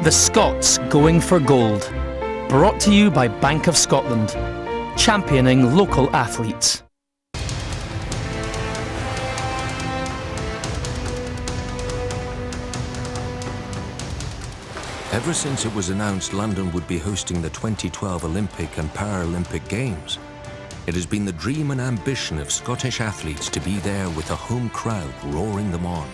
The Scots going for gold. Brought to you by Bank of Scotland, championing local athletes. Ever since it was announced London would be hosting the 2012 Olympic and Paralympic Games, it has been the dream and ambition of Scottish athletes to be there with a home crowd roaring them on.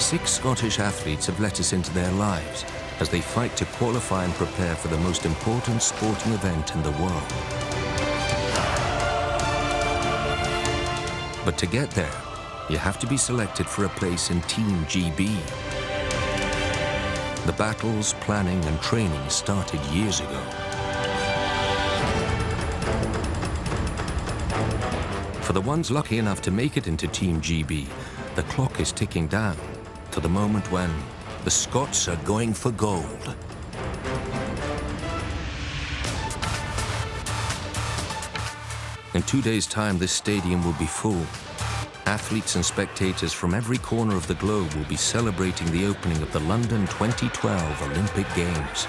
Six Scottish athletes have let us into their lives as they fight to qualify and prepare for the most important sporting event in the world. But to get there, you have to be selected for a place in Team GB. The battles, planning and training started years ago. For the ones lucky enough to make it into Team GB, the clock is ticking down to the moment when the Scots are going for gold. In 2 days' time, this stadium will be full. Athletes and spectators from every corner of the globe will be celebrating the opening of the London 2012 Olympic Games.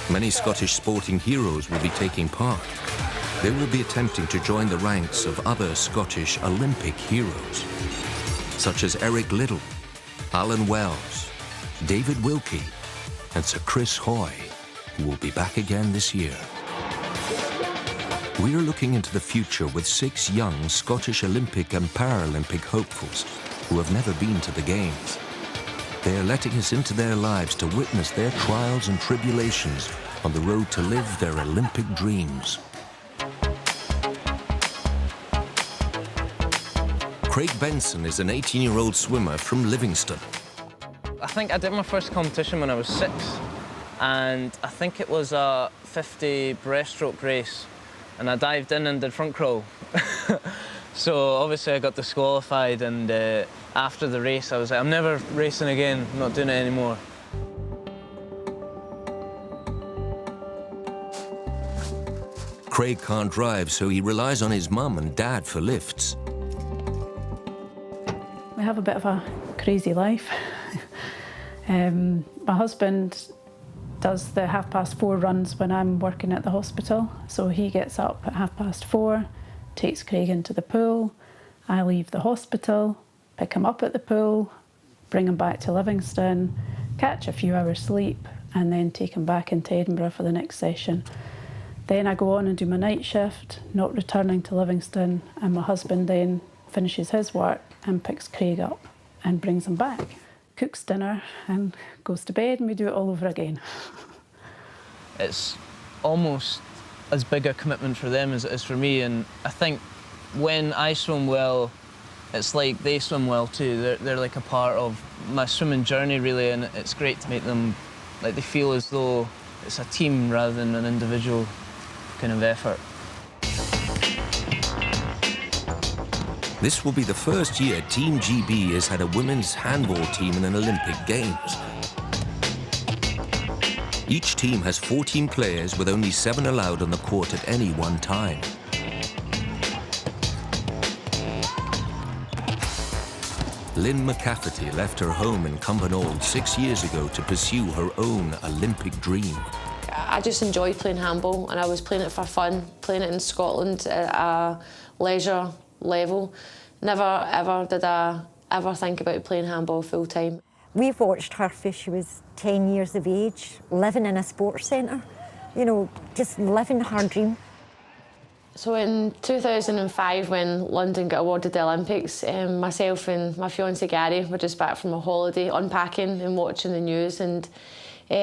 Many Scottish sporting heroes will be taking part. They will be attempting to join the ranks of other Scottish Olympic heroes, such as Eric Liddell, Alan Wells, David Wilkie, and Sir Chris Hoy, who will be back again this year. We are looking into the future with 6 young Scottish Olympic and Paralympic hopefuls who have never been to the Games. They are letting us into their lives to witness their trials and tribulations on the road to live their Olympic dreams. Craig Benson is an 18-year-old swimmer from Livingston. I think I did my first competition when I was 6, and I think it was a 50 breaststroke race, and I dived in and did front crawl. So obviously I got disqualified, and after the race I was like, I'm never racing again, I'm not doing it anymore. Craig can't drive, so he relies on his mum and dad for lifts. We have a bit of a crazy life. My husband does the 4:30 runs when I'm working at the hospital. So he gets up at 4:30, takes Craig into the pool. I leave the hospital, pick him up at the pool, bring him back to Livingston, catch a few hours sleep, and then take him back into Edinburgh for the next session. Then I go on and do my night shift, not returning to Livingston, and my husband then finishes his work and picks Craig up and brings him back, cooks dinner and goes to bed, and we do it all over again. It's almost as big a commitment for them as it is for me, and I think when I swim well, it's like they swim well too. They're like a part of my swimming journey really, and it's great to make them, like, they feel as though it's a team rather than an individual kind of effort. This will be the first year Team GB has had a women's handball team in an Olympic Games. Each team has 14 players with only 7 allowed on the court at any one time. Lynn McCafferty left her home in Cumbernauld 6 years ago to pursue her own Olympic dream. I just enjoyed playing handball, and I was playing it for fun, playing it in Scotland at a leisure level. Never ever did I ever think about playing handball full time. We've watched her since she was 10 years of age, living in a sports centre, you know, just living her dream. So in 2005, when London got awarded the Olympics, myself and my fiancé Gary were just back from a holiday, unpacking and watching the news, and we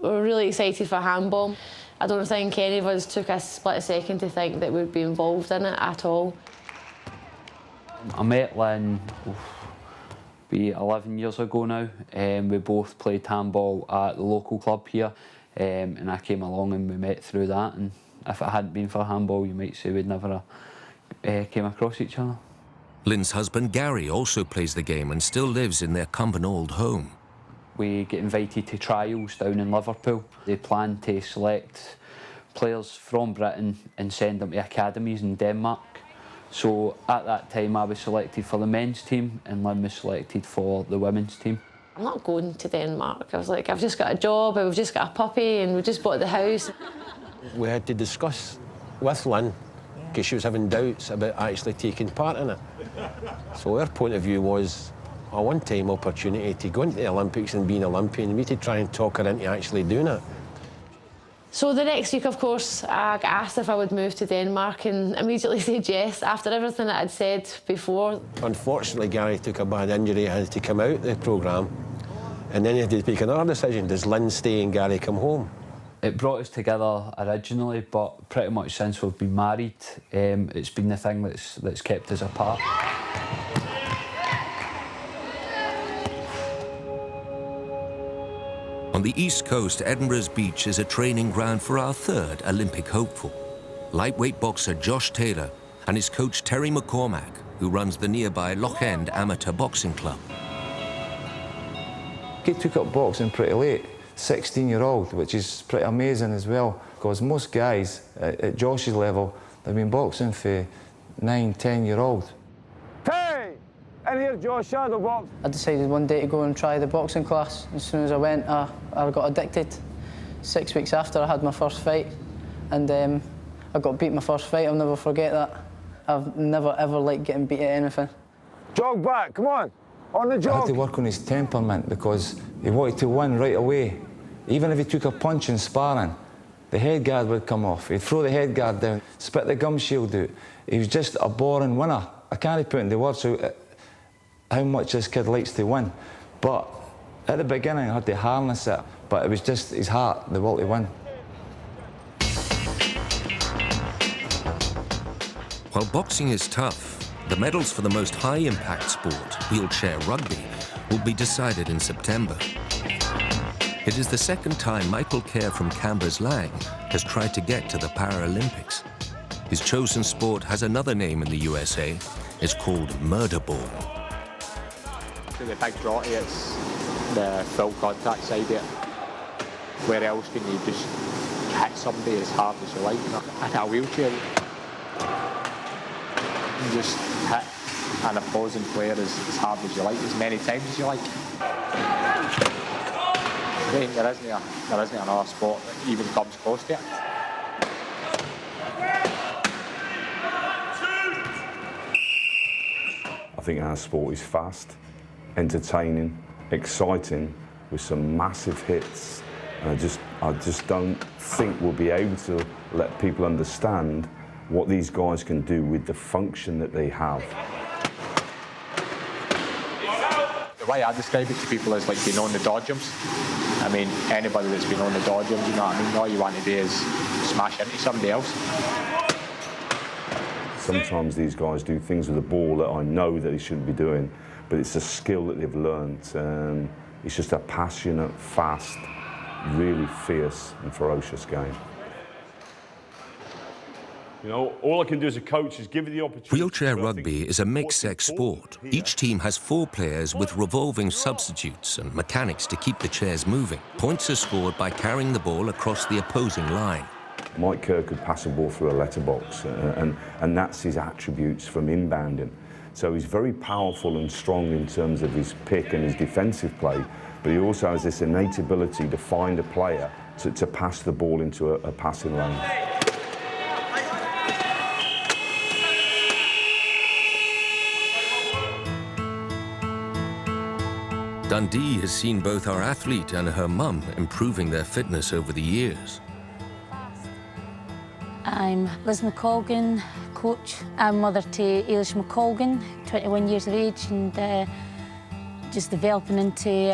were really excited for handball. I don't think any of us took a split second to think that we'd be involved in it at all. I met Lynn, be 11 years ago now. We both played handball at the local club here, and I came along and we met through that. And if it hadn't been for handball, you might say we'd never came across each other. Lynn's husband Gary also plays the game and still lives in their Cumbernauld home. we get invited to trials down in Liverpool. They plan to select players from Britain and send them to academies in Denmark. So at that time I was selected for the men's team and Lynn was selected for the women's team. I'm not going to Denmark. I was like, I've just got a job, we've just got a puppy and we just bought the house. We had to discuss with Lynn because she was having doubts about actually taking part in it. So our point of view was a one-time opportunity to go into the Olympics and be an Olympian. We had to try and talk her into actually doing it. So the next week, of course, I got asked if I would move to Denmark and immediately said yes, after everything that I'd said before. Unfortunately, Gary took a bad injury and had to come out of the programme. And then he had to make another decision. Does Lynn stay and Gary come home? It brought us together originally, but pretty much since we've been married, it's been the thing that's kept us apart. On the east coast, Edinburgh's beach is a training ground for our third Olympic hopeful, lightweight boxer Josh Taylor and his coach Terry McCormack, who runs the nearby Loch End Amateur Boxing Club. He took up boxing pretty late, 16-year-old, which is pretty amazing as well, because most guys at Josh's level, they've been boxing for 9, 10-year-old. Hey! In here, Josh, shadow box. I decided one day to go and try the boxing class. As soon as I went, I got addicted. 6 weeks after I had my first fight, and I got beat my first fight. I'll never forget that. I've never ever liked getting beat at anything. Jog back, come on. On the jog. I had to work on his temperament because he wanted to win right away. Even if he took a punch in sparring, the head guard would come off. He'd throw the head guard down, spit the gum shield out. He was just a boring winner. I can't put into words how much this kid likes to win. But at the beginning, I had to harness it. But it was just his heart, the will to win. While boxing is tough, the medals for the most high-impact sport, wheelchair rugby, will be decided in September. It is the second time Michael Kerr from Cambers-Lang has tried to get to the Paralympics. His chosen sport has another name in the USA. It's called murder ball. The big draw to it's the full contact side of it. Where else can you just hit somebody as hard as you like? In a wheelchair, you just hit an opposing player as hard as you like, as many times as you like. I think there isn't another sport that even comes close to it. I think our sport is fast, entertaining, exciting, with some massive hits. And I just don't think we'll be able to let people understand what these guys can do with the function that they have. The way I describe it to people is like being on the dodgems. I mean, anybody that's been on the dodgems, you know what I mean? All you want to do is smash into somebody else. Sometimes these guys do things with the ball that I know that they shouldn't be doing, but it's a skill that they've learnt. It's just a passionate, fast, really fierce and ferocious game. You know, all I can do as a coach is give you the opportunity. Wheelchair rugby is a mixed-sex sport. Each team has 4 players with revolving substitutes and mechanics to keep the chairs moving. Points are scored by carrying the ball across the opposing line. Mike Kerr could pass a ball through a letterbox, and that's his attributes from inbounding. So he's very powerful and strong in terms of his pick and his defensive play, but he also has this innate ability to find a player to pass the ball into a passing lane. Dundee has seen both our athlete and her mum improving their fitness over the years. I'm Liz McColgan, coach. I'm mother to Ailish McColgan, 21 years of age, and just developing into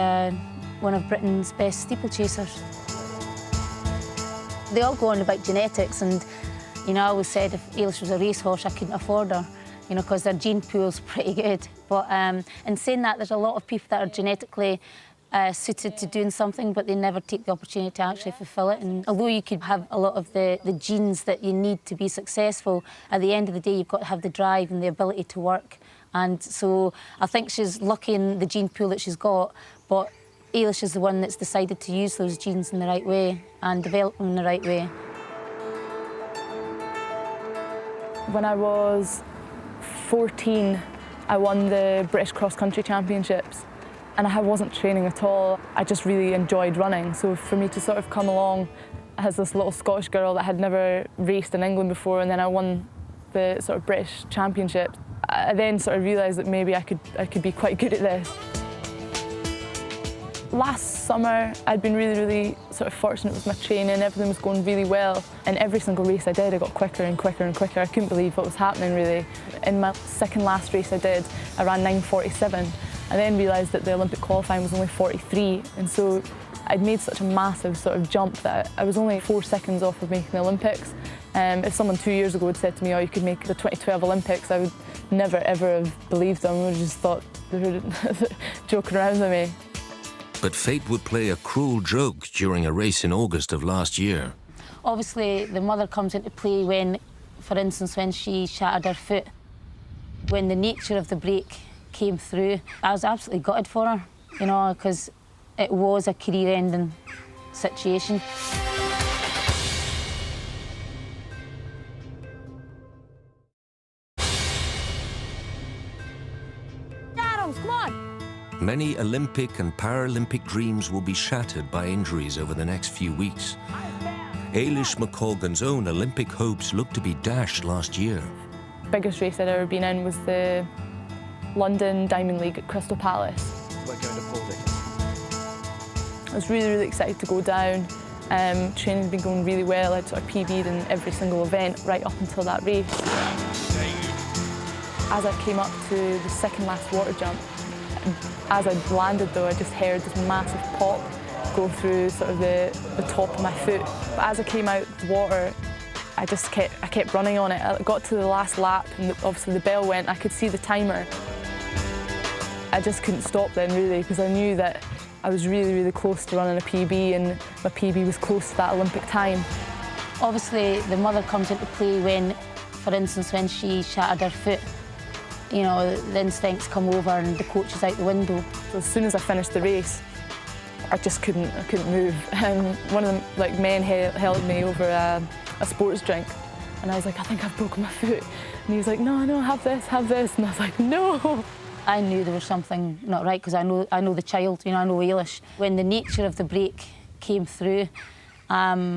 one of Britain's best steeplechasers. They all go on about genetics, and you know, I always said if Ailish was a racehorse, I couldn't afford her, you know, because their gene pool's pretty good. But in saying that, there's a lot of people that are genetically suited to doing something, but they never take the opportunity to actually fulfil it. And although you could have a lot of the genes that you need to be successful, at the end of the day, you've got to have the drive and the ability to work. And so I think she's lucky in the gene pool that she's got, but Ailish is the one that's decided to use those genes in the right way and develop them in the right way. When I was 14, I won the British Cross Country Championships, and I wasn't training at all. I just really enjoyed running, so for me to sort of come along as this little Scottish girl that had never raced in England before, and then I won the sort of British Championships, I then sort of realised that maybe I could be quite good at this. Last summer, I'd been really sort of fortunate with my training. Everything was going really well. And every single race I did, I got quicker and quicker and quicker. I couldn't believe what was happening, really. In my second last race I did, I ran 9:47. I then realised that the Olympic qualifying was only 43. And so I'd made such a massive sort of jump that I was only 4 seconds off of making the Olympics. If someone 2 years ago had said to me, oh, you could make the 2012 Olympics, I would never, ever have believed them. I would have just thought they were joking around with me. But fate would play a cruel joke during a race in August of last year. Obviously, the mother comes into play when, for instance, when she shattered her foot. When the nature of the break came through, I was absolutely gutted for her, you know, because it was a career-ending situation. Adams, come on! Many Olympic and Paralympic dreams will be shattered by injuries over the next few weeks. Ailish McColgan's own Olympic hopes looked to be dashed last year. The biggest race I'd ever been in was the London Diamond League at Crystal Palace. We're going to pause it. I was really excited to go down. Training had been going really well. I'd sort of PB'd in every single event right up until that race. As I came up to the second last water jump, as I landed though, I just heard this massive pop go through sort of the top of my foot. But as I came out of the water, I kept running on it. I got to the last lap and obviously the bell went, I could see the timer. I just couldn't stop then really, because I knew that I was really close to running a PB, and my PB was close to that Olympic time. Obviously, the mother comes into play when, for instance, when she shattered her foot. You know, the instincts come over and the coach is out the window. So as soon as I finished the race, I couldn't move. And one of the men held me over a sports drink, and I was like, I think I've broken my foot. And he was like, no, have this. And I was like, no. I knew there was something not right because I know the child, you know, I know Ailish. When the nature of the break came through, I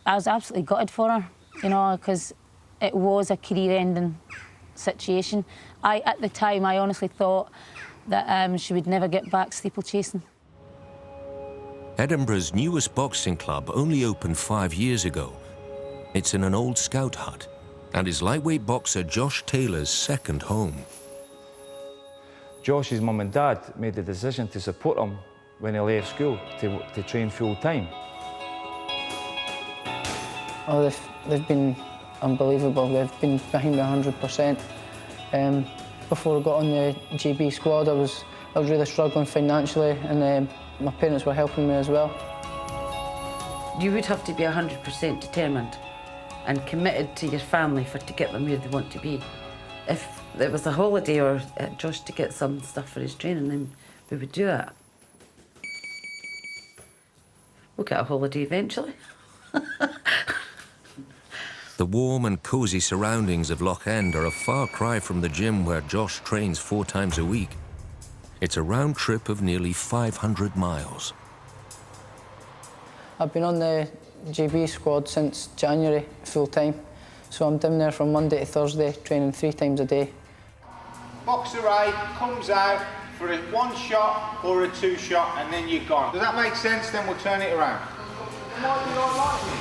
was absolutely gutted for her, you know, because it was a career-ending situation. At the time, I honestly thought that she would never get back steeplechasing. Edinburgh's newest boxing club only opened 5 years ago. It's in an old scout hut and is lightweight boxer Josh Taylor's second home. Josh's mum and dad made the decision to support him when he left school to train full-time. Oh, they've been unbelievable. They've been behind me 100%. Before I got on the GB squad, I was really struggling financially, and my parents were helping me as well. You would have to be 100% determined and committed to your family to get them where they want to be. If it was a holiday or Josh to get some stuff for his training, then we would do it. We'll get a holiday eventually. The warm and cosy surroundings of Loch End are a far cry from the gym where Josh trains 4 times a week. It's a round trip of nearly 500 miles. I've been on the GB squad since January, full-time. So I'm down there from Monday to Thursday, training 3 times a day. Boxer A comes out for a 1 shot or a 2 shot, and then you're gone. Does that make sense? Then we'll turn it around. Why do you not like me?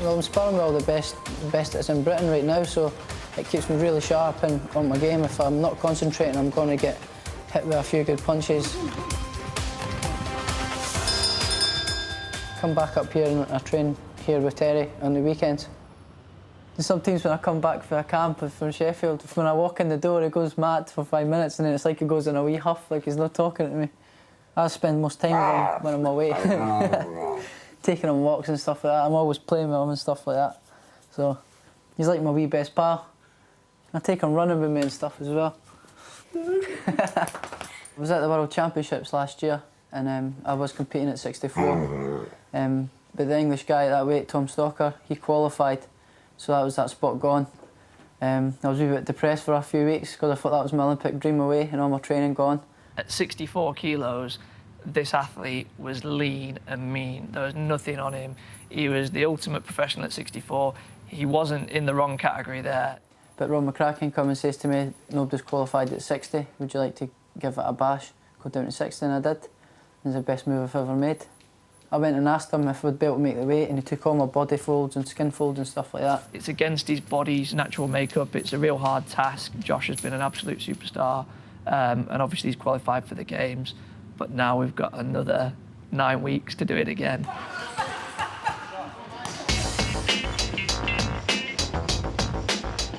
Well, I'm sparring with all the best that's in Britain right now, so it keeps me really sharp and on my game. If I'm not concentrating, I'm going to get hit with a few good punches. Come back up here and I train here with Terry on the weekends. Sometimes when I come back for a camp from Sheffield, when I walk in the door, he goes mad for 5 minutes, and then it's like he goes in a wee huff, like he's not talking to me. I spend most time with him when I'm away. Taking him walks and stuff like that. I'm always playing with him and stuff like that. So he's like my wee best pal. I take him running with me and stuff as well. I was at the World Championships last year and I was competing at 64. But the English guy at that weight, Tom Stocker, he qualified, so that was that spot gone. I was a bit depressed for a few weeks because I thought that was my Olympic dream away and all my training gone. At 64 kilos, this athlete was lean and mean. There was nothing on him. He was the ultimate professional at 64. He wasn't in the wrong category there. But Ron McCracken comes and says to me, nobody's qualified at 60, would you like to give it a bash? Go down to 60, and I did. It was the best move I've ever made. I went and asked him if I would be able to make the weight, and he took all my body folds and skin folds and stuff like that. It's against his body's natural makeup. It's a real hard task. Josh has been an absolute superstar, and obviously he's qualified for the Games. But now we've got another 9 weeks to do it again.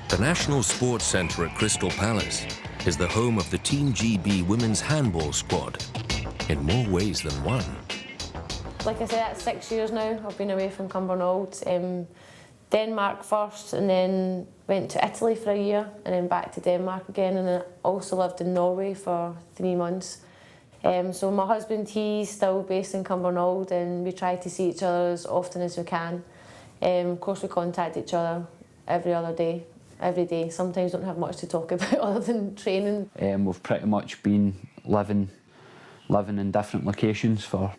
The National Sports Centre at Crystal Palace is the home of the Team GB women's handball squad, in more ways than one. Like I said, that's 6 years now. I've been away from Cumbernauld. Denmark first, and then went to Italy for a year, and then back to Denmark again, and then also lived in Norway for 3 months. So my husband, he's still based in Cumbernauld, and we try to see each other as often as we can. Of course, we contact each other every day. Sometimes don't have much to talk about other than training. We've pretty much been living in different locations for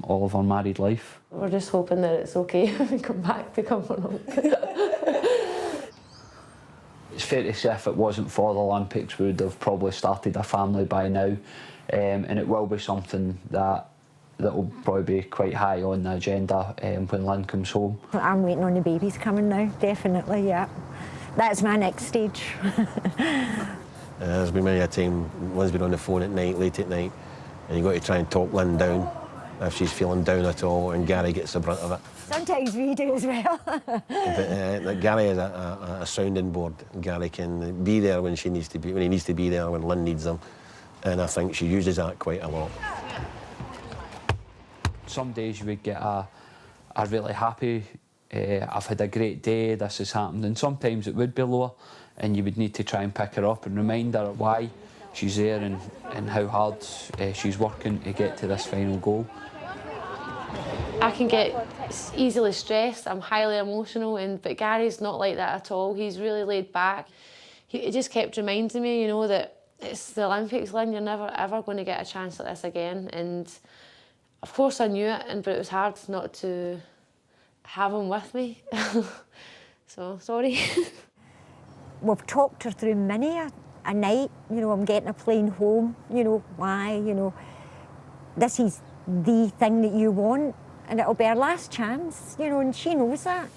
all of our married life. We're just hoping that it's okay when we come back to Cumbernauld. It's fair to say if it wasn't for the Olympics, we would have probably started a family by now, and it will be something that will probably be quite high on the agenda when Lynn comes home. I'm waiting on the babies coming now, definitely, yeah. That's my next stage. There's been many a time, one's been on the phone at night, late at night, and you've got to try and talk Lynn down if she's feeling down at all, and Gary gets the brunt of it. Sometimes we do as well. But Gary is a sounding board. Gary can be there when he needs to be there, when Lynn needs him, and I think she uses that quite a lot. Some days you would get a really happy, I've had a great day, this has happened, and sometimes it would be lower, and you would need to try and pick her up and remind her why she's there and how hard she's working to get to this final goal. I can get easily stressed. I'm highly emotional, but Gary's not like that at all. He's really laid back. He just kept reminding me, you know, that it's the Olympics, Lynn, you're never ever going to get a chance like this again. And of course I knew it, but it was hard not to have him with me. So, sorry. We've talked her through many a night, you know, I'm getting a plane home, you know, why, you know, this is the thing that you want, and it'll be our last chance, you know, and she knows that.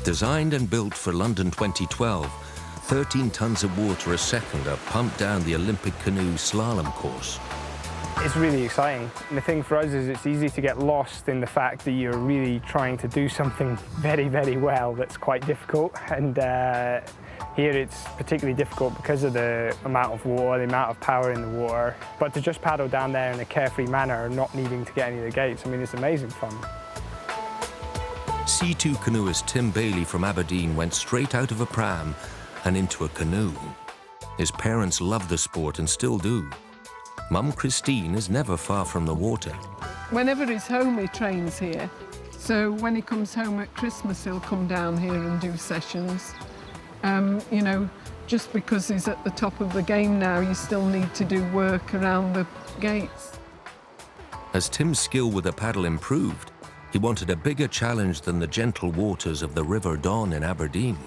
Designed and built for London 2012, 13 tonnes of water a second are pumped down the Olympic canoe slalom course. It's really exciting. And the thing for us is it's easy to get lost in the fact that you're really trying to do something very, very well that's quite difficult. And here it's particularly difficult because of the amount of water, the amount of power in the water. But to just paddle down there in a carefree manner, not needing to get any of the gates, I mean, it's amazing fun. C2 canoeist Tim Bailey from Aberdeen went straight out of a pram and into a canoe. His parents love the sport and still do. Mum Christine is never far from the water. Whenever he's home, he trains here. So when he comes home at Christmas, he'll come down here and do sessions. You know, just because he's at the top of the game now, you still need to do work around the gates. As Tim's skill with the paddle improved, he wanted a bigger challenge than the gentle waters of the River Don in Aberdeen.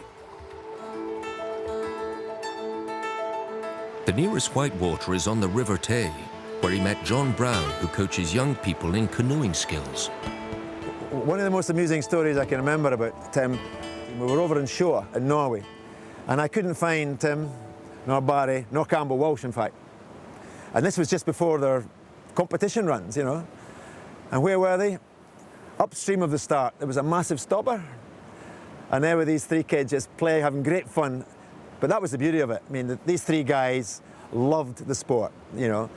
The nearest whitewater is on the River Tay, where he met John Brown, who coaches young people in canoeing skills. One of the most amusing stories I can remember about Tim, we were over in Shore in Norway, and I couldn't find Tim, nor Barry, nor Campbell Walsh, in fact. And this was just before their competition runs, you know. And where were they? Upstream of the start, there was a massive stopper. And there were these three kids just playing, having great fun. But that was the beauty of it. I mean, these three guys loved the sport, you know,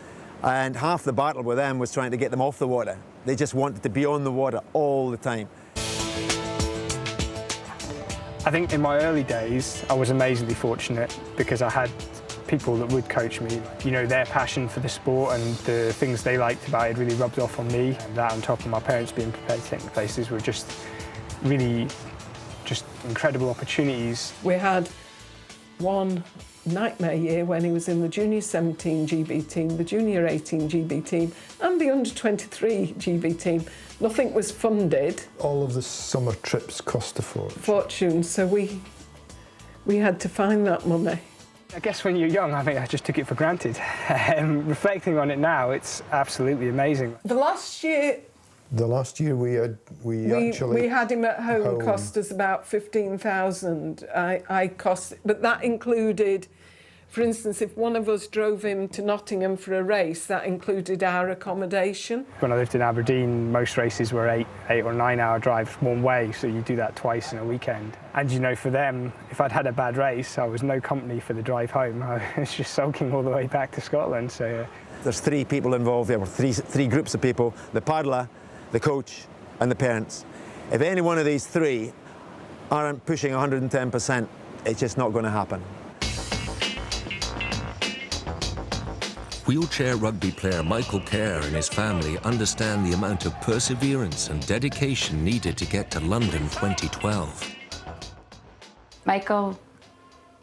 and half the battle with them was trying to get them off the water. They just wanted to be on the water all the time. I think in my early days, I was amazingly fortunate because I had people that would coach me. You know, their passion for the sport and the things they liked about it really rubbed off on me. And that on top of my parents being prepared to take me places were just really incredible opportunities. We had one nightmare year when he was in the junior 17 GB team, the junior 18 GB team and the under 23 GB team. Nothing was funded. All of the summer trips cost a fortune, so we had to find that money. I guess when you're young, I think I just took it for granted. Reflecting on it now, it's absolutely amazing. The last year we had him at home. Cost us about 15,000. But that included, for instance, if one of us drove him to Nottingham for a race, that included our accommodation. When I lived in Aberdeen, most races were 8 or 9 hour drives one way, so you do that twice in a weekend. And you know, for them, if I'd had a bad race, I was no company for the drive home. I was just sulking all the way back to Scotland. So There's 3 people involved there, three groups of people: the paddler, the coach and the parents. If any one of these 3 aren't pushing 110%, it's just not going to happen. Wheelchair rugby player Michael Kerr and his family understand the amount of perseverance and dedication needed to get to London 2012. Michael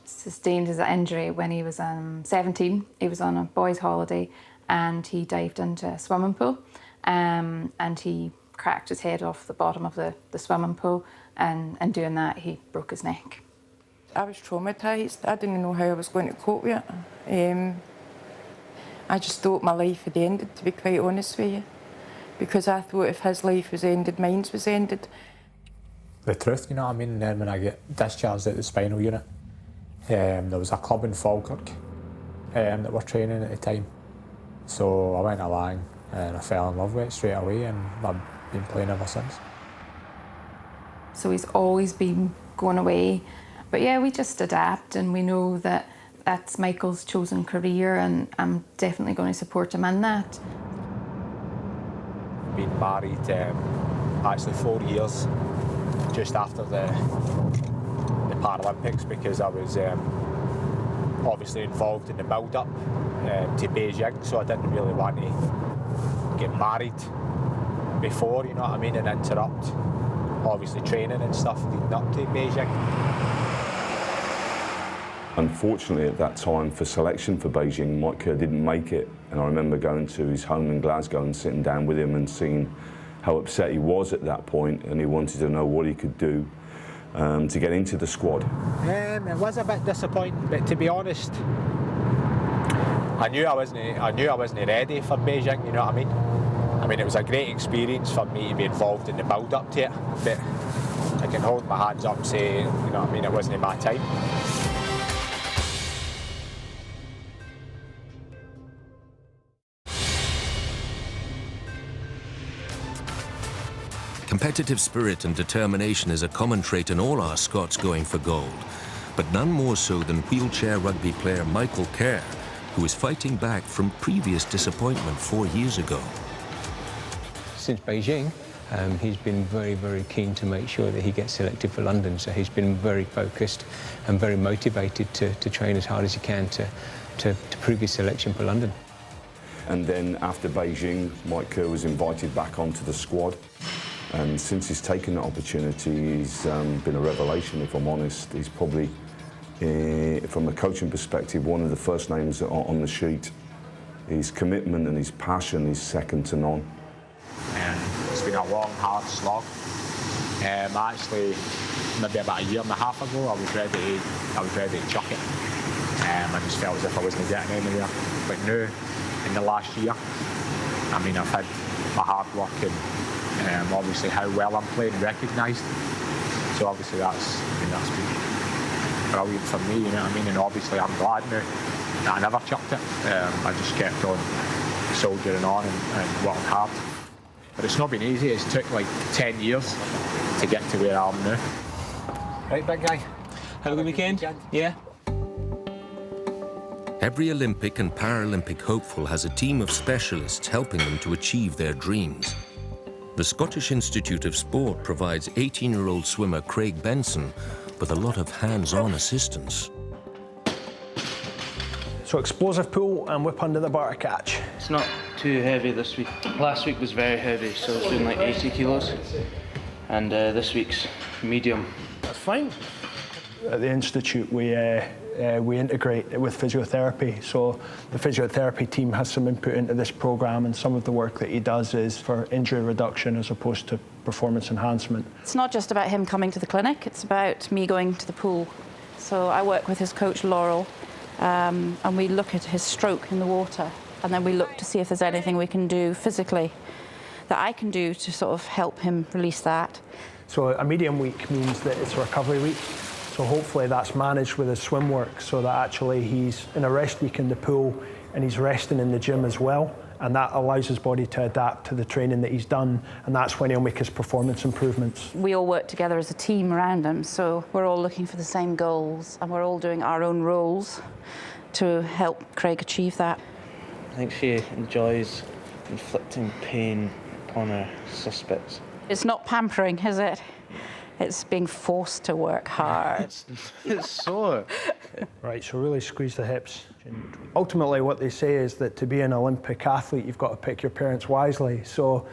sustained his injury when he was 17. He was on a boys' holiday and he dived into a swimming pool. And he cracked his head off the bottom of the swimming pool, and in doing that he broke his neck. I was traumatised. I didn't know how I was going to cope with it. I just thought my life had ended, to be quite honest with you, because I thought if his life was ended, mine was ended. The truth, you know what I mean? And then when I get discharged at the spinal unit, there was a club in Falkirk that were training at the time. So I went along and I fell in love with it straight away, and I've been playing ever since. So he's always been going away. But yeah, we just adapt, and we know that that's Michael's chosen career, and I'm definitely going to support him in that. Been married actually 4 years just after the Paralympics, because I was obviously involved in the build-up to Beijing, so I didn't really want to get married before, you know what I mean, and interrupt obviously training and stuff leading up to Beijing. Unfortunately, at that time, for selection for Beijing, Mike Kerr didn't make it, and I remember going to his home in Glasgow and sitting down with him and seeing how upset he was at that point, and he wanted to know what he could do to get into the squad. It was a bit disappointing, but to be honest, I knew I wasn't ready for Beijing, you know what I mean? I mean, it was a great experience for me to be involved in the build-up to it, but I can hold my hands up and say, you know what I mean, it wasn't my time. Competitive spirit and determination is a common trait in all our Scots going for gold, but none more so than wheelchair rugby player Michael Kerr, who is fighting back from previous disappointment 4 years ago. Since Beijing, he's been very, very keen to make sure that he gets selected for London, so he's been very focused and very motivated to train as hard as he can to prove his selection for London. And then after Beijing, Mike Kerr was invited back onto the squad. And since he's taken that opportunity, he's been a revelation, if I'm honest. He's probably, from a coaching perspective, one of the first names on the sheet. His commitment and his passion is second to none. It's been a long, hard slog. Actually, maybe about a year and a half ago, I was ready to chuck it. I just felt as if I wasn't getting anywhere. But now, in the last year, I mean, I've had my hard work and obviously how well I'm playing recognised. So obviously that's been brilliant for me, you know what I mean? And obviously I'm glad now that I never chucked it. I just kept on soldiering on and working hard. But it's not been easy. It's took like 10 years to get to where I am now. Right, big guy. Have a good weekend? Yeah. Every Olympic and Paralympic hopeful has a team of specialists helping them to achieve their dreams. The Scottish Institute of Sport provides 18-year-old swimmer Craig Benson with a lot of hands-on assistance. So explosive pull and whip under the bar to catch. It's not too heavy this week. Last week was very heavy, so I was doing like 80 kilos. And this week's medium. That's fine. At the Institute, we integrate it with physiotherapy. So the physiotherapy team has some input into this programme, and some of the work that he does is for injury reduction as opposed to performance enhancement. It's not just about him coming to the clinic, it's about me going to the pool. So I work with his coach, Laurel, and we look at his stroke in the water, and then we look to see if there's anything we can do physically that I can do to sort of help him release that. So a medium week means that it's a recovery week. So hopefully that's managed with his swim work so that actually he's in a rest week in the pool and he's resting in the gym as well. And that allows his body to adapt to the training that he's done, and that's when he'll make his performance improvements. We all work together as a team around him, so we're all looking for the same goals and we're all doing our own roles to help Craig achieve that. I think she enjoys inflicting pain upon her suspects. It's not pampering, is it? It's being forced to work hard. It's sore. Right, so really squeeze the hips. Ultimately, what they say is that to be an Olympic athlete, you've got to pick your parents wisely. So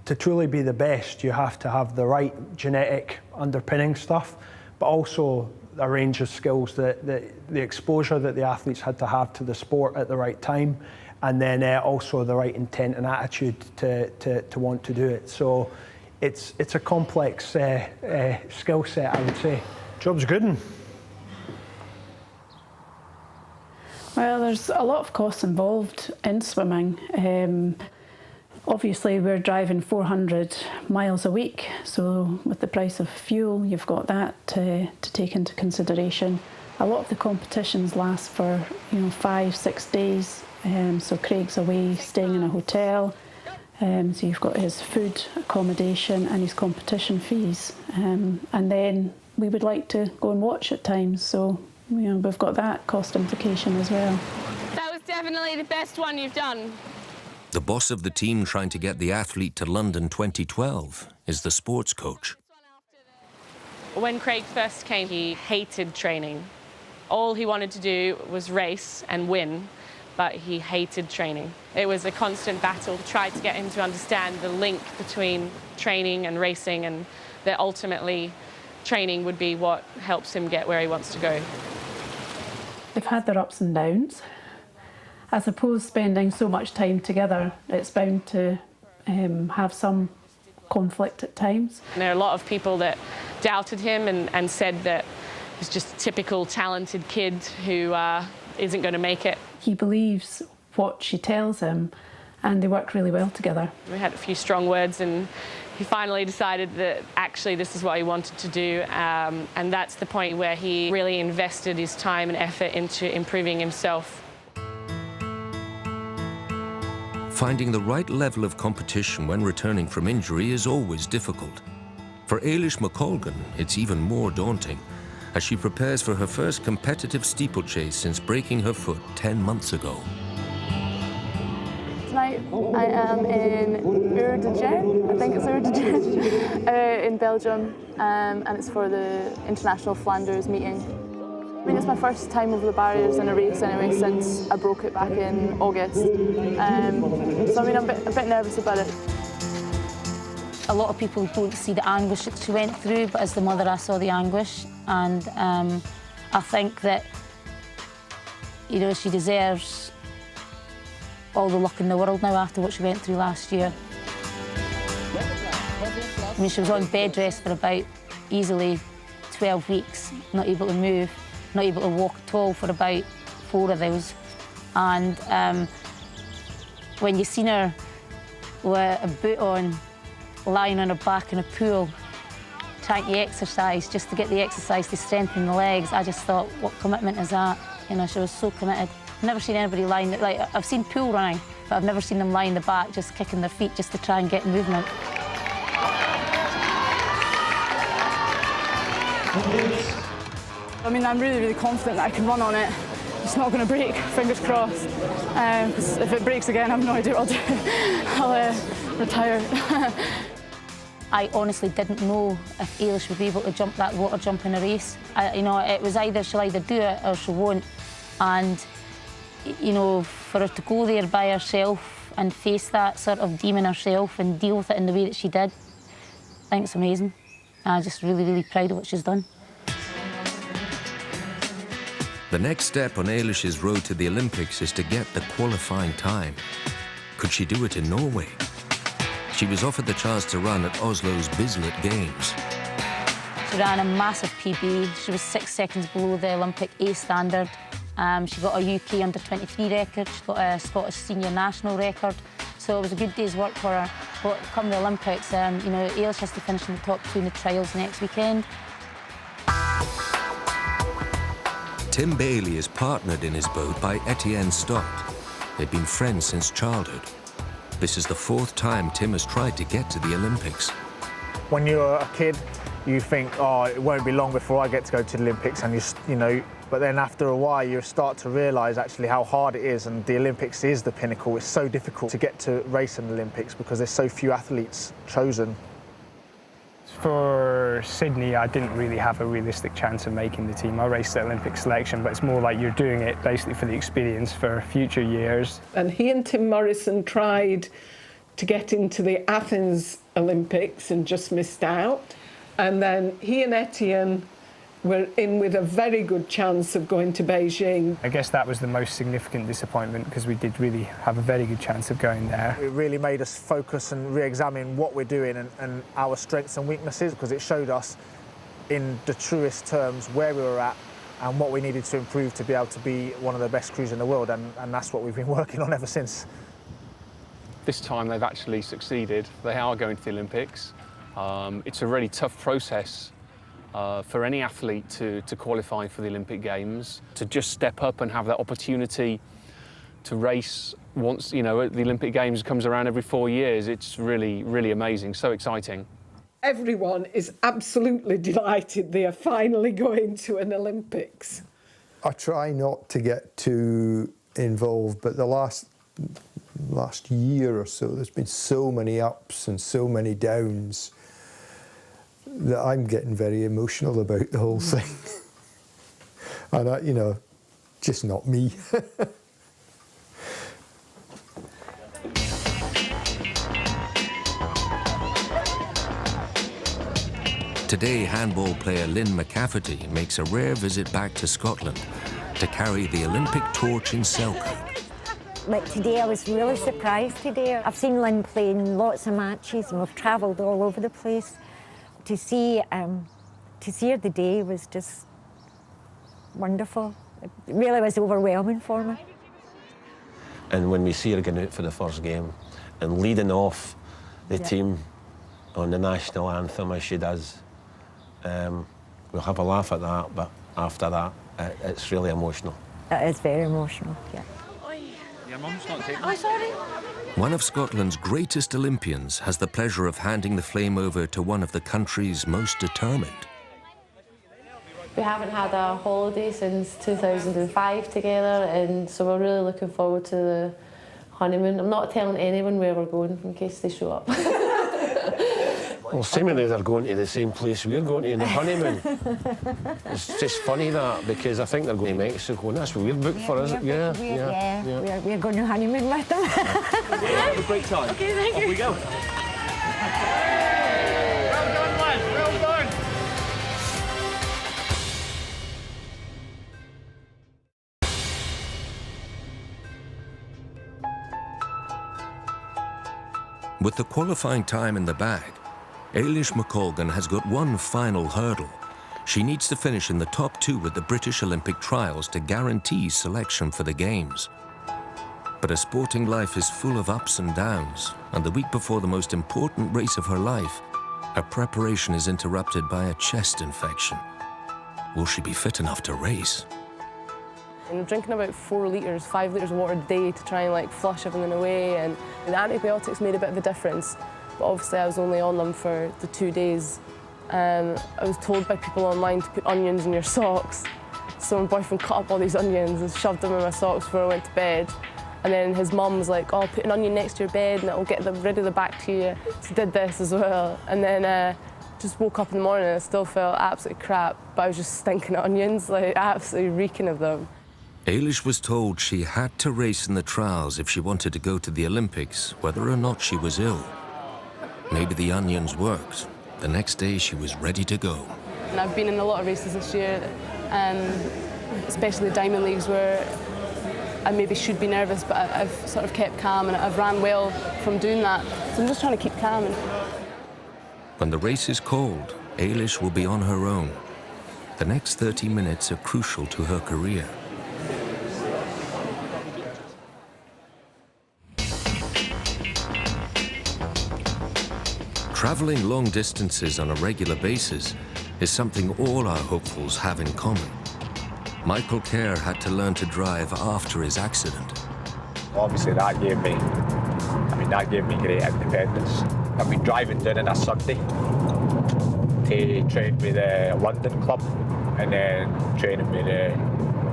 to truly be the best, you have to have the right genetic underpinning stuff, but also a range of skills, that the exposure that the athletes had to have to the sport at the right time, and then also the right intent and attitude to want to do it. So it's a complex skill set, I would say. Job's a good one. Well, there's a lot of costs involved in swimming. Obviously, we're driving 400 miles a week, so with the price of fuel, you've got that to take into consideration. A lot of the competitions last for 5-6 days, so Craig's away staying in a hotel. So you've got his food, accommodation and his competition fees. And then we would like to go and watch at times, so we've got that cost implication as well. That was definitely the best one you've done. The boss of the team trying to get the athlete to London 2012 is the sports coach. When Craig first came, he hated training. All he wanted to do was race and win, but he hated training. It was a constant battle to try to get him to understand the link between training and racing, and that ultimately training would be what helps him get where he wants to go. They've had their ups and downs. I suppose spending so much time together, it's bound to have some conflict at times. And there are a lot of people that doubted him and said that he's just a typical talented kid who isn't going to make it. He believes what she tells him, and they work really well together. We had a few strong words, and he finally decided that actually this is what he wanted to do, and that's the point where he really invested his time and effort into improving himself. Finding the right level of competition when returning from injury is always difficult. For Ailish McColgan, it's even more daunting, as she prepares for her first competitive steeplechase since breaking her foot 10 months ago. Tonight I am in Ur-de-Gen, I think it's Ur-de-Gen, in Belgium, and it's for the International Flanders meeting. I mean, it's my first time over the barriers in a race anyway since I broke it back in August, so I mean I'm a bit nervous about it. A lot of people don't see the anguish that she went through, but as the mother I saw the anguish, and I think that she deserves all the luck in the world now after what she went through last year. I mean, she was on bed rest for about easily 12 weeks, not able to move, not able to walk at all for about 4 of those. And when you seen her with a boot on, lying on her back in a pool, trying to exercise, just to get the exercise to strengthen the legs, I just thought, what commitment is that? She was so committed. I've never seen anybody lying, like, I've seen pool running, but I've never seen them lying the back, just kicking their feet just to try and get movement. I mean, I'm really, really confident that I can run on it. It's not going to break, fingers crossed. If it breaks again, I have no idea what I'll do. I'll retire. I honestly didn't know if Eilish would be able to jump that water jump in a race. You know, it was either she'll either do it or she won't. And, you know, for her to go there by herself and face that sort of demon herself and deal with it in the way that she did, I think it's amazing. I'm just really, really proud of what she's done. The next step on Eilish's road to the Olympics is to get the qualifying time. Could she do it in Norway? She was offered the chance to run at Oslo's Bislett Games. She ran a massive PB. She was 6 seconds below the Olympic A standard. She got a UK under-23 record. She got a Scottish senior national record. So it was a good day's work for her. But come the Olympics, you know, Eilish has to finish in the top 2 in the trials next weekend. Tim Bailey is partnered in his boat by Etienne Stott. They've been friends since childhood. This is the 4th time Tim has tried to get to the Olympics. When you're a kid, you think, oh, it won't be long before I get to go to the Olympics, and you know, but then after a while you start to realise actually how hard it is, and the Olympics is the pinnacle. It's so difficult to get to race in the Olympics because there's so few athletes chosen. For Sydney, I didn't really have a realistic chance of making the team. I raced the Olympic selection, but it's more like you're doing it basically for the experience for future years. And he and Tim Morrison tried to get into the Athens Olympics and just missed out. And then he and Etienne were in with a very good chance of going to Beijing. I guess that was the most significant disappointment because we did really have a very good chance of going there. It really made us focus and re-examine what we're doing and our strengths and weaknesses, because it showed us in the truest terms where we were at and what we needed to improve to be able to be one of the best crews in the world, and that's what we've been working on ever since. This time they've actually succeeded. They are going to the Olympics. It's a really tough process for any athlete to qualify for the Olympic Games, to just step up and have that opportunity to race once, you know, the Olympic Games comes around every 4 years. It's really, really amazing, so exciting. Everyone is absolutely delighted they are finally going to an Olympics. I try not to get too involved, but the last year or so, there's been so many ups and so many downs that I'm getting very emotional about the whole thing. And, you know, just not me. Today, handball player Lynn McCafferty makes a rare visit back to Scotland to carry the Olympic torch in Selkirk. Like today, I was really surprised today. I've seen Lynn play in lots of matches and we've travelled all over the place. To see her the day was just wonderful. It really was overwhelming for me. And when we see her going out for the first game and leading off the team on the national anthem as she does, we'll have a laugh at that, but after that, it's really emotional. It is very emotional, yeah. Your mum's not taking Oh, sorry. One of Scotland's greatest Olympians has the pleasure of handing the flame over to one of the country's most determined. We haven't had a holiday since 2005 together, and so we're really looking forward to the honeymoon. I'm not telling anyone where we're going in case they show up. Well, seemingly they're going to the same place we're going to in the honeymoon. It's just funny that, because I think they're going to Mexico, and that's what we're booked for, is it? We're going to honeymoon with them. Have a great time. Okay, thank you. Off we go. Well done, lads. Well done. With the qualifying time in the bag, Eilish McColgan has got one final hurdle. She needs to finish in the top 2 at the British Olympic trials to guarantee selection for the Games. But her sporting life is full of ups and downs, and the week before the most important race of her life, her preparation is interrupted by a chest infection. Will she be fit enough to race? I'm drinking about 4 litres, 5 litres of water a day to try and flush everything away, and the antibiotics made a bit of a difference. But obviously I was only on them for the 2 days. I was told by people online to put onions in your socks. So my boyfriend cut up all these onions and shoved them in my socks before I went to bed. And then his mum was like, oh, put an onion next to your bed and it'll get rid of the bacteria. So did this as well. And then just woke up in the morning and I still felt absolutely crap, but I was just stinking of onions, like absolutely reeking of them. Eilish was told she had to race in the trials if she wanted to go to the Olympics, whether or not she was ill. Maybe the onions worked. The next day she was ready to go. And I've been in a lot of races this year, especially the Diamond Leagues, where I maybe should be nervous, but I've sort of kept calm and I've ran well from doing that. So I'm just trying to keep calm. When the race is called, Eilish will be on her own. The next 30 minutes are crucial to her career. Traveling long distances on a regular basis is something all our hopefuls have in common. Michael Kerr had to learn to drive after his accident. Obviously that gave me great independence. I've been driving down on a Sunday to train with the London club and then training with the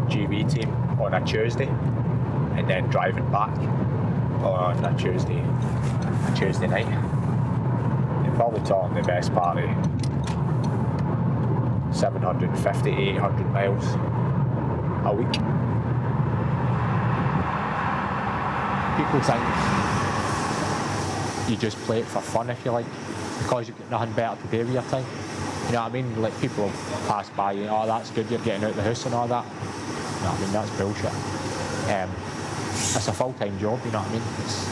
GB team on a Tuesday and then driving back on a Tuesday night. You're probably talking the best part of 750, 800 miles a week. People think you just play it for fun, if you like, because you've got nothing better to do with your time. You know what I mean? Like, people pass by you, oh, that's good, you're getting out of the house and all that. You know what I mean? That's bullshit. It's a full-time job, you know what I mean?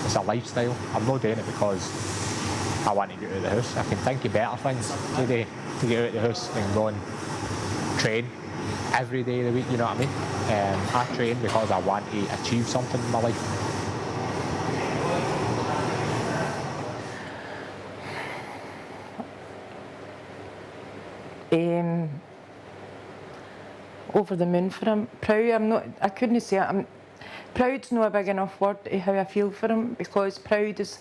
It's a lifestyle. I'm not doing it because I want to get out of the house. I can think of better things to do to get out of the house and go and train every day of the week, you know what I mean? I train because I want to achieve something in my life. Over the moon for him. Proud, I couldn't say it. Proud's not a big enough word to how I feel for him, because proud is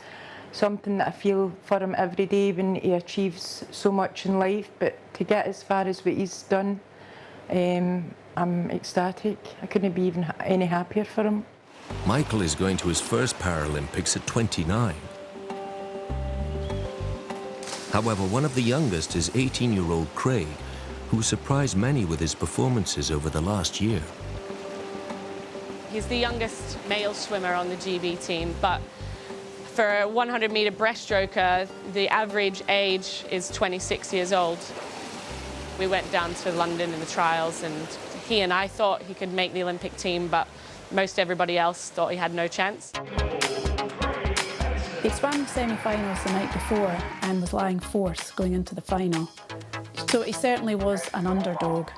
something that I feel for him every day when he achieves so much in life, but to get as far as what he's done, I'm ecstatic. I couldn't be even any happier for him. Michael is going to his first Paralympics at 29. However, one of the youngest is 18-year-old Craig, who surprised many with his performances over the last year. He's the youngest male swimmer on the GB team, but for a 100-metre breaststroker, the average age is 26 years old. We went down to London in the trials, and he and I thought he could make the Olympic team, but most everybody else thought he had no chance. He swam the semi-finals the night before and was lying fourth going into the final. So he certainly was an underdog.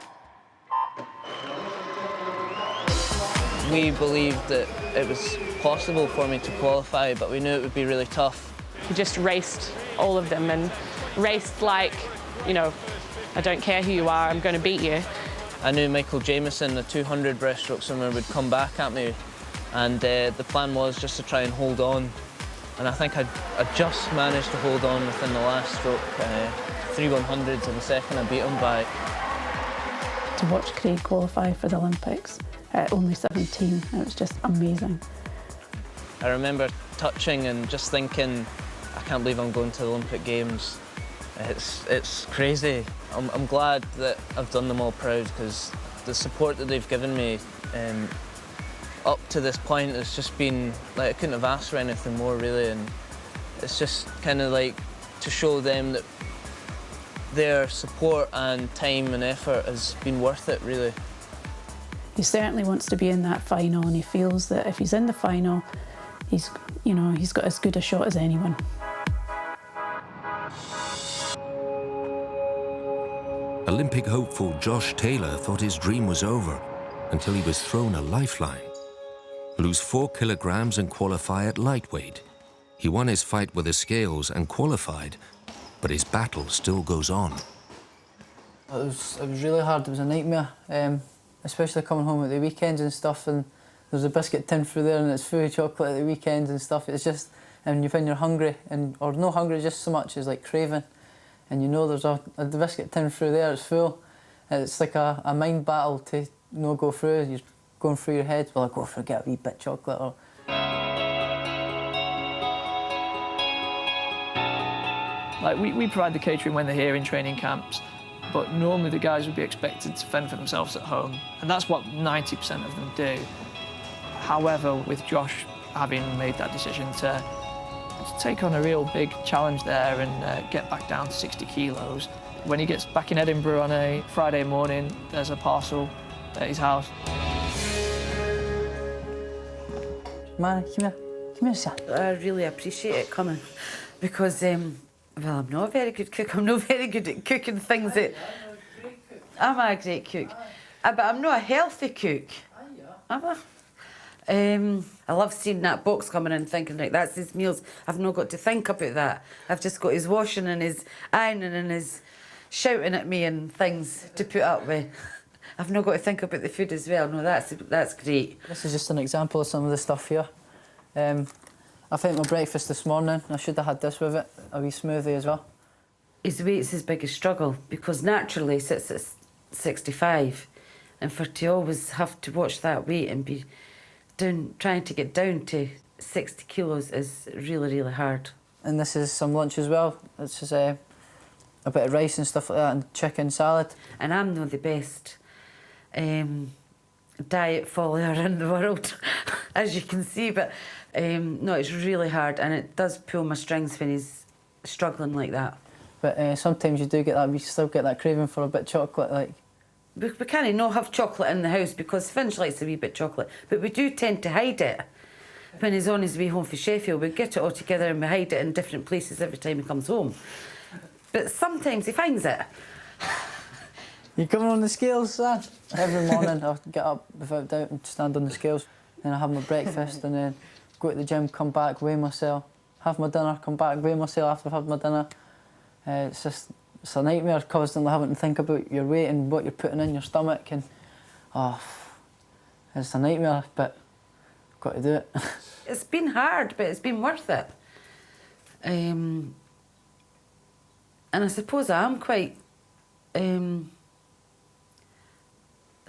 We believed that it was possible for me to qualify, but we knew it would be really tough. He just raced all of them and raced like, you know, I don't care who you are, I'm going to beat you. I knew Michael Jamieson, the 200 breaststroke swimmer, would come back at me, and the plan was just to try and hold on. And I think I just managed to hold on within the last stroke. 3 100s in the second, I beat him by. To watch Craig qualify for the Olympics at only 17, it was just amazing. I remember touching and just thinking, I can't believe I'm going to the Olympic Games. It's crazy. I'm glad that I've done them all proud, because the support that they've given me up to this point has just been, like, I couldn't have asked for anything more, really, and it's just kind of like to show them that their support and time and effort has been worth it, really. He certainly wants to be in that final, and he feels that if he's in the final, he's got as good a shot as anyone. Olympic hopeful Josh Taylor thought his dream was over until he was thrown a lifeline. Lose 4 kilograms and qualify at lightweight. He won his fight with the scales and qualified, but his battle still goes on. It was really hard. It was a nightmare, especially coming home at the weekends and stuff, and there's a biscuit tin through there and it's full of chocolate at the weekends and stuff. It's just, and when you're hungry, or no hungry, just so much as like craving, and you know there's a biscuit tin through there, it's full. It's like a mind battle to not go through. You're going through your head, well, I'll go forget a wee bit of chocolate. Or Like, we provide the catering when they're here in training camps, but normally the guys would be expected to fend for themselves at home, and that's what 90% of them do. However, with Josh having made that decision to take on a real big challenge there and get back down to 60 kilos, when he gets back in Edinburgh on a Friday morning, there's a parcel at his house. Man, come here, son. I really appreciate it coming because, well, I'm not a very good cook. I'm not very good at cooking things that... I'm a great cook, but I'm not a healthy cook. Am I? I love seeing that box coming in and thinking, like, that's his meals. I've not got to think about that. I've just got his washing and his ironing and his shouting at me and things to put up with. I've not got to think about the food as well. No, that's great. This is just an example of some of the stuff here. I think my breakfast this morning, I should have had this with it, a wee smoothie as well. His weight's his biggest struggle because naturally he sits at 65, and for to always have to watch that weight and be trying to get down to 60 kilos is really, really hard. And this is some lunch as well. This is a bit of rice and stuff like that and chicken salad. And I'm not the best diet follower in the world, as you can see, but no, it's really hard and it does pull my strings when he's struggling like that. But sometimes you do get that, we still get that craving for a bit of chocolate, like. We can't not have chocolate in the house because Finch likes a wee bit of chocolate, but we do tend to hide it. When he's on his way home from Sheffield, we get it all together and we hide it in different places every time he comes home. But sometimes he finds it. You coming on the scales, son? Every morning I get up without doubt and stand on the scales. Then I have my breakfast and then go to the gym, come back, weigh myself, have my dinner, come back, weigh myself after I've had my dinner. It's a nightmare constantly having to think about your weight and what you're putting in your stomach, and it's a nightmare, but I've got to do it. It's been hard, but it's been worth it. And I suppose I am quite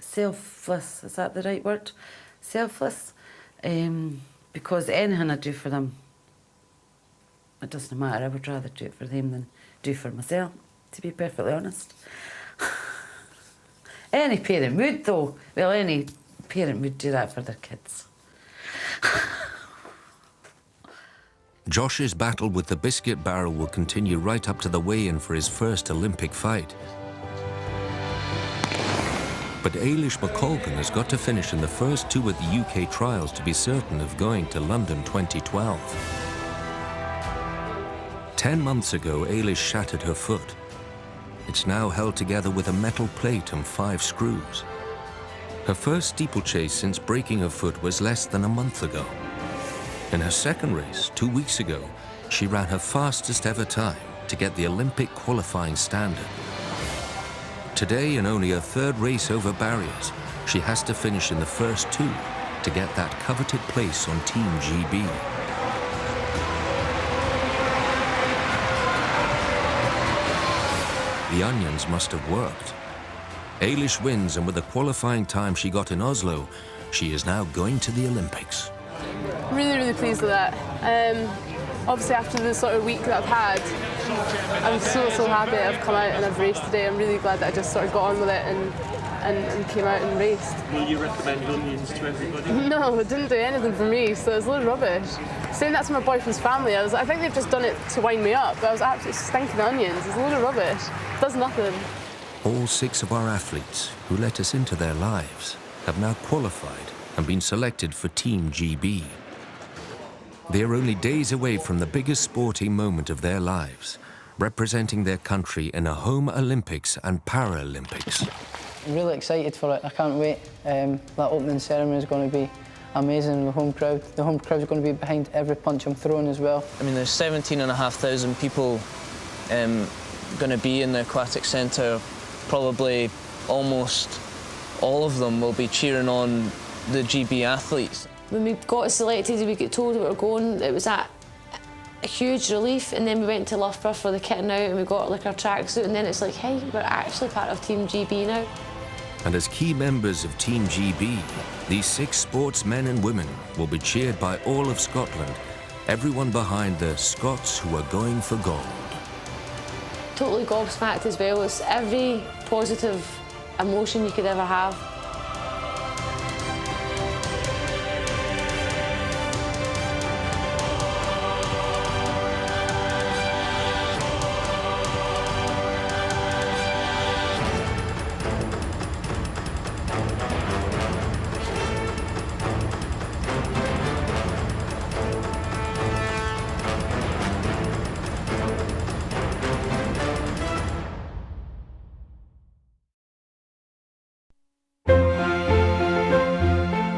selfless, is that the right word? Selfless, because anything I do for them, it doesn't matter. I would rather do it for them than do for myself, to be perfectly honest. Any parent would, though. Well, any parent would do that for their kids. Josh's battle with the biscuit barrel will continue right up to the weigh-in for his first Olympic fight. But Ailish McColgan has got to finish in the first two at the UK trials to be certain of going to London 2012. 10 months ago, Ailish shattered her foot. It's now held together with a metal plate and 5 screws. Her first steeplechase since breaking her foot was less than a month ago. In her second race, 2 weeks ago, she ran her fastest ever time to get the Olympic qualifying standard. Today, in only her third race over barriers, she has to finish in the first 2 to get that coveted place on Team GB. The onions must have worked. Ailish wins, and with the qualifying time she got in Oslo, she is now going to the Olympics. Really, really pleased with that. Obviously, after the sort of week that I've had, I'm so happy I've come out and I've raced today. I'm really glad that I just sort of got on with it and came out and raced. Will you recommend onions to everybody? No, it didn't do anything for me, so it's a load of rubbish. Saying that to my boyfriend's family, I think they've just done it to wind me up, but I was absolutely stinking onions. It's a load of rubbish. It does nothing. All 6 of our athletes who let us into their lives have now qualified and been selected for Team GB. They are only days away from the biggest sporting moment of their lives, representing their country in a home Olympics and Paralympics. I'm really excited for it. I can't wait. That opening ceremony is going to be amazing. The home crowd is going to be behind every punch I'm throwing as well. I mean, there's 17,500 people going to be in the aquatic centre. Probably almost all of them will be cheering on the GB athletes. When we got selected and we got told that we were going, it was a huge relief, and then we went to Loughborough for the kitting out and we got like our tracksuit, and then it's like, hey, we're actually part of Team GB now. And as key members of Team GB, these 6 sportsmen and women will be cheered by all of Scotland, everyone behind the Scots who are going for gold. totally gobsmacked as well. It's every positive emotion you could ever have.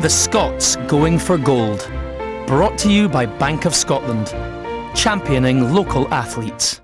The Scots going for gold. Brought to you by Bank of Scotland, championing local athletes.